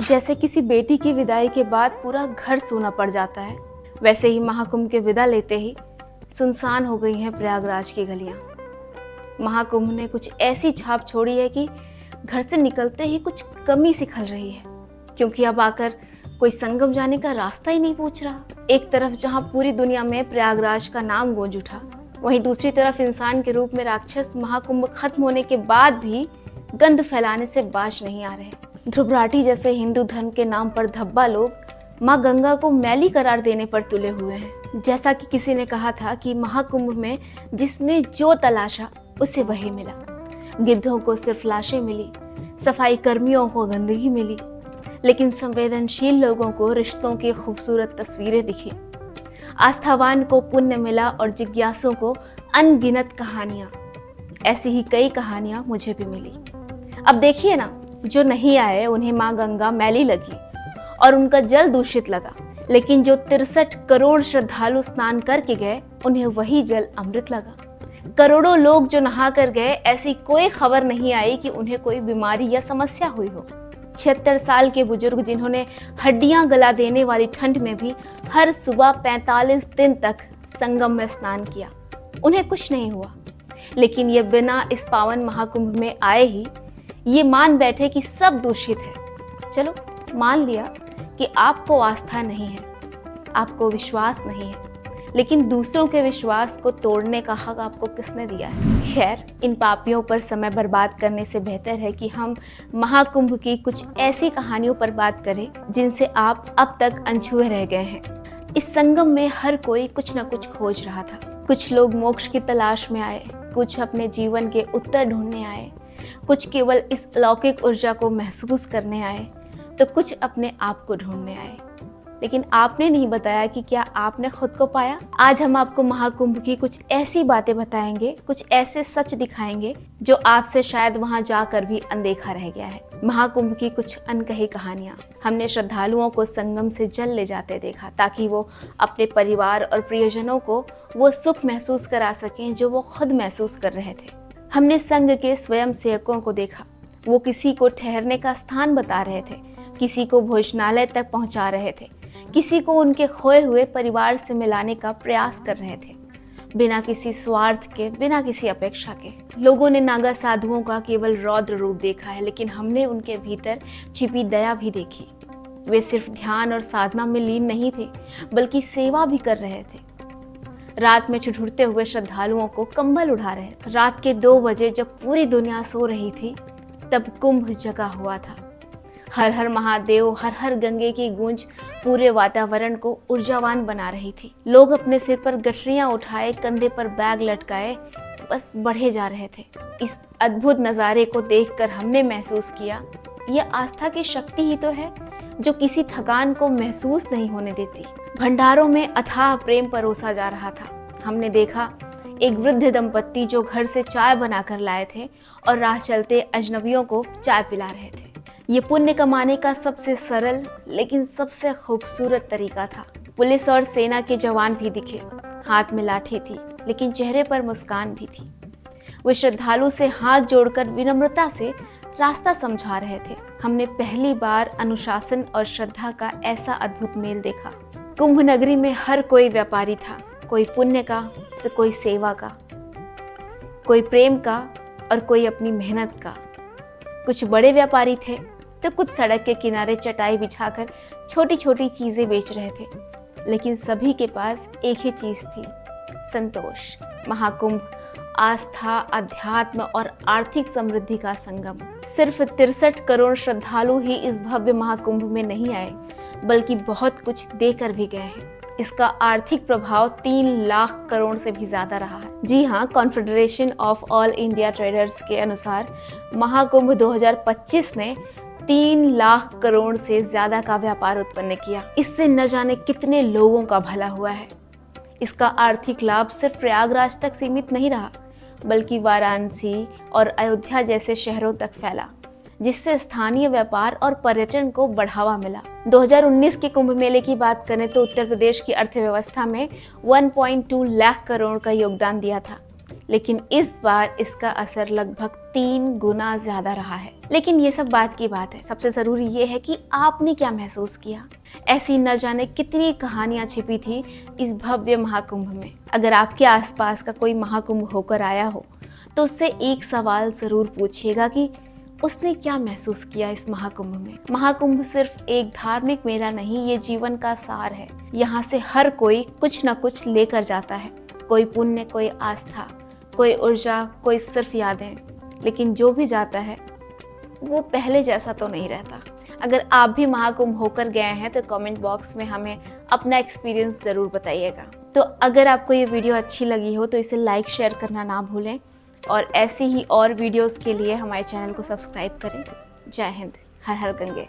जैसे किसी बेटी की विदाई के बाद पूरा घर सूना पड़ जाता है, वैसे ही महाकुंभ के विदा लेते ही सुनसान हो गई हैं प्रयागराज की गलियां। महाकुंभ ने कुछ ऐसी छाप छोड़ी है कि घर से निकलते ही कुछ कमी सी खल रही है, क्योंकि अब आकर कोई संगम जाने का रास्ता ही नहीं पूछ रहा। एक तरफ जहां पूरी दुनिया में प्रयागराज का नाम गूंज उठा, वहीं दूसरी तरफ इंसान के रूप में राक्षस महाकुंभ खत्म होने के बाद भी गंध फैलाने से बाज नहीं आ रहे। ध्रुव जैसे हिंदू धर्म के नाम पर धब्बा लोग माँ गंगा को मैली करार देने पर तुले हुए हैं। जैसा कि किसी ने कहा था कि महाकुंभ में जिसने जो तलाशा उसे वही मिला। गिद्धों को सिर्फ लाशें मिली, सफाई कर्मियों को गंदगी मिली, लेकिन संवेदनशील लोगों को रिश्तों की खूबसूरत तस्वीरें दिखी। आस्थावान को पुण्य मिला और जिज्ञासुओं को अनगिनत कहानियां। ऐसी ही कई कहानियां मुझे भी मिली। अब देखिए ना, जो नहीं आए उन्हें माँ गंगा मैली लगी और उनका जल दूषित लगा, लेकिन जो 63 करोड़ श्रद्धालु स्नान करके गए उन्हें वही जल अमृत लगा। करोड़ों लोग जो नहा कर गए, ऐसी कोई खबर नहीं आई कि उन्हें कोई बीमारी या समस्या हुई हो। 76 साल के बुजुर्ग जिन्होंने हड्डियां गला देने वाली ठंड में भी हर सुबह 45 दिन तक संगम में स्नान किया, उन्हें कुछ नहीं हुआ। लेकिन ये बिना इस पावन महाकुंभ में आए ही ये मान बैठे कि सब दूषित है। चलो मान लिया कि आपको आस्था नहीं है, आपको विश्वास नहीं है, लेकिन दूसरों के विश्वास को तोड़ने का हक आपको किसने दिया है? खैर, इन पापियों पर समय बर्बाद करने से बेहतर है कि हम महाकुंभ की कुछ ऐसी कहानियों पर बात करें जिनसे आप अब तक अनछुए रह गए हैं। इस संगम में हर कोई कुछ न कुछ खोज रहा था। कुछ लोग मोक्ष की तलाश में आए, कुछ अपने जीवन के उत्तर ढूंढने आए, कुछ केवल इस अलौकिक ऊर्जा को महसूस करने आए, तो कुछ अपने आप को ढूंढने आए। लेकिन आपने नहीं बताया कि क्या आपने खुद को पाया। आज हम आपको महाकुंभ की कुछ ऐसी बातें बताएंगे, कुछ ऐसे सच दिखाएंगे जो आपसे शायद वहां जाकर भी अनदेखा रह गया है। महाकुंभ की कुछ अनकही कहानियां। हमने श्रद्धालुओं को संगम से जल ले जाते देखा ताकि वो अपने परिवार और प्रियजनों को वो सुख महसूस करा सकें जो वो खुद महसूस कर रहे थे। हमने संघ के स्वयं सेवकों को देखा, वो किसी को ठहरने का स्थान बता रहे थे, किसी को भोजनालय तक पहुंचा रहे थे, किसी को उनके खोए हुए परिवार से मिलाने का प्रयास कर रहे थे, बिना किसी स्वार्थ के, बिना किसी अपेक्षा के। लोगों ने नागा साधुओं का केवल रौद्र रूप देखा है, लेकिन हमने उनके भीतर छिपी दया भी देखी। वे सिर्फ ध्यान और साधना में लीन नहीं थे, बल्कि सेवा भी कर रहे थे। रात में ठिठुरते हुए श्रद्धालुओं को कंबल उड़ा रहे थे। रात के 2 बजे जब पूरी दुनिया सो रही थी, तब कुंभ जगा हुआ था। हर हर महादेव, हर हर गंगे की गूंज पूरे वातावरण को ऊर्जावान बना रही थी। लोग अपने सिर पर गठरियां उठाए, कंधे पर बैग लटकाए, बस बढ़े जा रहे थे। इस अद्भुत नज़ारे को देखकर हमने महसूस किया, यह आस्था की शक्ति ही तो है जो किसी थकान को महसूस नहीं होने देती। भंडारों में अथाह प्रेम परोसा जा रहा था। हमने देखा एक वृद्ध दंपत्ति जो घर से चाय बनाकर लाए थे और राह चलते अजनबियों को चाय पिला रहे थे। ये पुण्य कमाने का सबसे सरल लेकिन सबसे खूबसूरत तरीका था। पुलिस और सेना के जवान भी दिखे, हाथ में लाठी थी, लेकिन चेहरे पर मुस्कान भी थी। वे श्रद्धालु से हाथ जोड़कर विनम्रता से रास्ता समझा रहे थे। हमने पहली बार अनुशासन और श्रद्धा का ऐसा अद्भुत मेल देखा। कुंभ नगरी में हर कोई व्यापारी था, कोई पुण्य का तो कोई सेवा का, कोई प्रेम का और कोई अपनी मेहनत का। कुछ बड़े व्यापारी थे तो कुछ सड़क के किनारे चटाई बिछाकर छोटी छोटी चीजें बेच रहे थे, लेकिन सभी के पास एक ही चीज थी, संतोष। महाकुंभ आस्था, अध्यात्म और आर्थिक समृद्धि का संगम। सिर्फ 63 करोड़ श्रद्धालु ही इस भव्य महाकुंभ में नहीं आए, बल्कि बहुत कुछ देकर भी गए हैं। इसका आर्थिक प्रभाव 3 लाख करोड़ से भी ज्यादा रहा है। जी हाँ, confederation of all India traders के अनुसार महाकुंभ 2025 ने 3 लाख करोड़ से ज्यादा का व्यापार उत्पन्न किया। इससे न जाने कितने लोगों का भला हुआ है। इसका आर्थिक लाभ सिर्फ प्रयागराज तक सीमित नहीं रहा, बल्कि वाराणसी और अयोध्या जैसे शहरों तक फैला, जिससे स्थानीय व्यापार और पर्यटन को बढ़ावा मिला। 2019 के कुंभ मेले की बात करें तो उत्तर प्रदेश की अर्थव्यवस्था में 1.2 लाख करोड़ का योगदान दिया था। लेकिन इस बार इसका असर लगभग 3 गुना ज़्यादा रहा है। लेकिन ये सब बात की बात है, सबसे ज़रूरी ये है कि आपने क्या महसूस किया। ऐसी न जाने कितनी कहानियाँ छिपी थी इस भव्य महाकुंभ में। अगर आपके आसपास का कोई महाकुंभ होकर आया हो तो उससे एक सवाल ज़रूर पूछिएगा कि उसने क्या महसूस किया इस महाकुंभ में। महाकुंभ सिर्फ एक धार्मिक मेला नहीं, ये जीवन का सार है। यहाँ से हर कोई कुछ न कुछ लेकर जाता है, कोई पुण्य, कोई आस्था, कोई ऊर्जा, कोई सिर्फ यादें। लेकिन जो भी जाता है वो पहले जैसा तो नहीं रहता। अगर आप भी महाकुंभ होकर गए हैं तो कमेंट बॉक्स में हमें अपना एक्सपीरियंस ज़रूर बताइएगा। तो अगर आपको ये वीडियो अच्छी लगी हो तो इसे लाइक शेयर करना ना भूलें और ऐसी ही और वीडियोस के लिए हमारे चैनल को सब्सक्राइब करें। जय हिंद, हर हर गंगे।